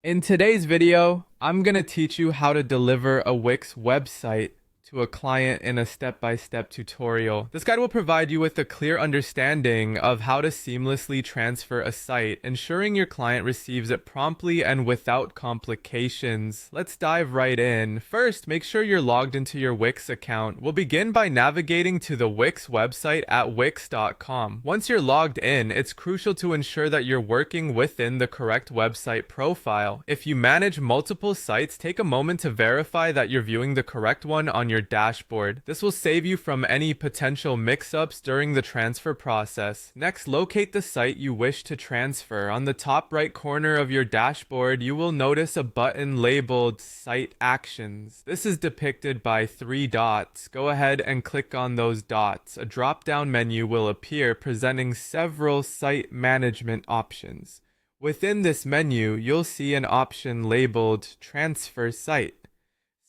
In today's video, I'm going to teach you how to deliver a Wix website to a client in a step-by-step tutorial. This guide will provide you with a clear understanding of how to seamlessly transfer a site, ensuring your client receives it promptly and without complications. Let's dive right in. First, make sure you're logged into your Wix account. We'll begin by navigating to the Wix website at wix.com. Once you're logged in, it's crucial to ensure that you're working within the correct website profile. If you manage multiple sites, take a moment to verify that you're viewing the correct one on your dashboard. This will save you from any potential mix-ups during the transfer process. Next, locate the site you wish to transfer. On the top right corner of your dashboard, you will notice a button labeled Site Actions. This is depicted by 3 dots. Go ahead and click on those dots. A drop-down menu will appear presenting several site management options. Within this menu, you'll see an option labeled Transfer Site.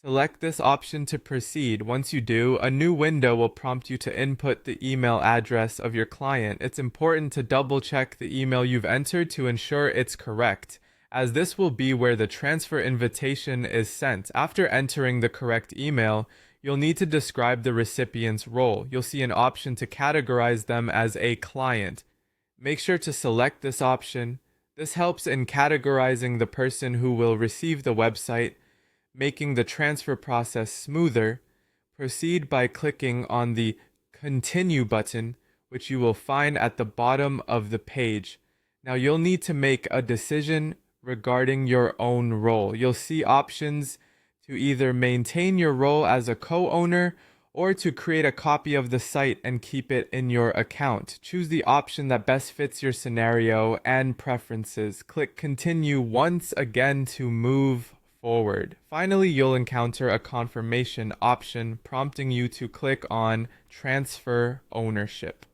Select this option to proceed. Once you do, a new window will prompt you to input the email address of your client. It's important to double check the email you've entered to ensure it's correct, as this will be where the transfer invitation is sent. After entering the correct email, you'll need to describe the recipient's role. You'll see an option to categorize them as a client. Make sure to select this option. This helps in categorizing the person who will receive the website, making the transfer process smoother. Proceed by clicking on the Continue button, which you will find at the bottom of the page. Now you'll need to make a decision regarding your own role. You'll see options to either maintain your role as a co-owner or to create a copy of the site and keep it in your account. Choose the option that best fits your scenario and preferences. Click Continue once again to move forward. Finally, you'll encounter a confirmation option prompting you to click on Transfer Ownership.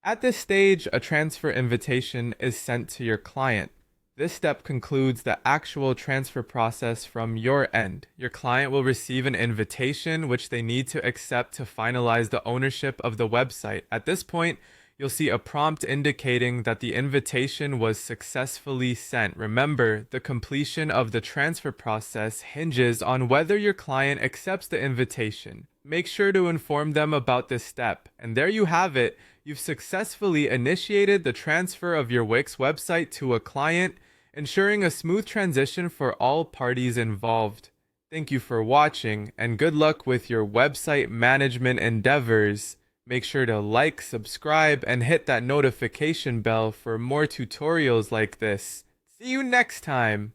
At this stage, a transfer invitation is sent to your client. This step concludes the actual transfer process from your end. Your client will receive an invitation which they need to accept to finalize the ownership of the website. At this point, you'll see a prompt indicating that the invitation was successfully sent. Remember, the completion of the transfer process hinges on whether your client accepts the invitation. Make sure to inform them about this step. And there you have it. You've successfully initiated the transfer of your Wix website to a client, ensuring a smooth transition for all parties involved. Thank you for watching, and good luck with your website management endeavors. Make sure to like, subscribe, and hit that notification bell for more tutorials like this. See you next time!